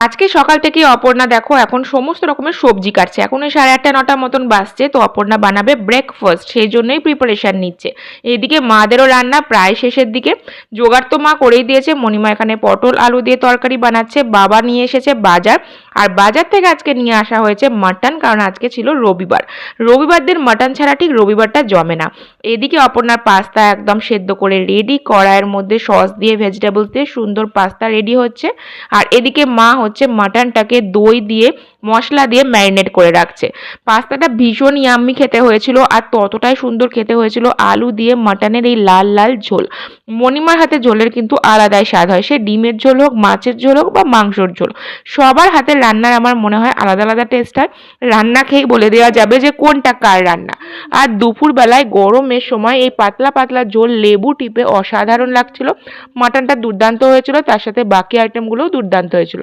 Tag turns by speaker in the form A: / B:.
A: আজকে সকাল থেকে অপর্ণা দেখো এখন সমস্ত রকমের সবজি কাটছে। এখন ওই 8:30-9টার মতন বাজছে, তো অপর্ণা বানাবে ব্রেকফাস্ট, সেই জন্যই প্রিপারেশন নিচ্ছে। এদিকে মাদেরও রান্না প্রায় শেষের দিকে। জোগাড় তো মা করেই দিয়েছে। মণিমা এখানে পটল আলু দিয়ে তরকারি বানাচ্ছে, বাবা নিয়ে এসেছে বাজার। আর বাজার থেকে আজকে নিয়ে আসা হয়েছে মাটন, কারণ আজকে ছিল রবিবার। রবিবার দিন মাটন ছাড়া ঠিক রবিবারটা জমে না। এদিকে অপর্ণার পাস্তা একদম সেদ্ধ করে রেডি, কড়াইয়ের মধ্যে সস দিয়ে ভেজিটেবলস দিয়ে সুন্দর পাস্তা রেডি হচ্ছে। আর এদিকে মা হচ্ছে মাটনটাকে দই দিয়ে মশলা দিয়ে ম্যারিনেট করে রাখছে। পাস্তাটা ভীষণ ইয়াম্মি খেতে হয়েছিল, আর ততটাই সুন্দর খেতে হয়েছিল আলু দিয়ে মাটনের এই লাল লাল ঝোল। মণিমার হাতে ঝোলের কিন্তু আলাদাই স্বাদ হয়, সে ডিমের ঝোল হোক, মাছের ঝোল হোক বা মাংসর ঝোল, সবার হাতের রান্নার আমার মনে হয় আলাদা আলাদা টেস্ট হয়। রান্না খেয়েই বলে দেওয়া যাবে যে কোনটা কার রান্না। আর দুপুরবেলায় গরমের সময় এই পাতলা পাতলা ঝোল লেবু টিপে অসাধারণ লাগছিল। মাটনটা দুর্দান্ত হয়েছিল, তার সাথে বাকি আইটেমগুলোও দুর্দান্ত হয়েছিল।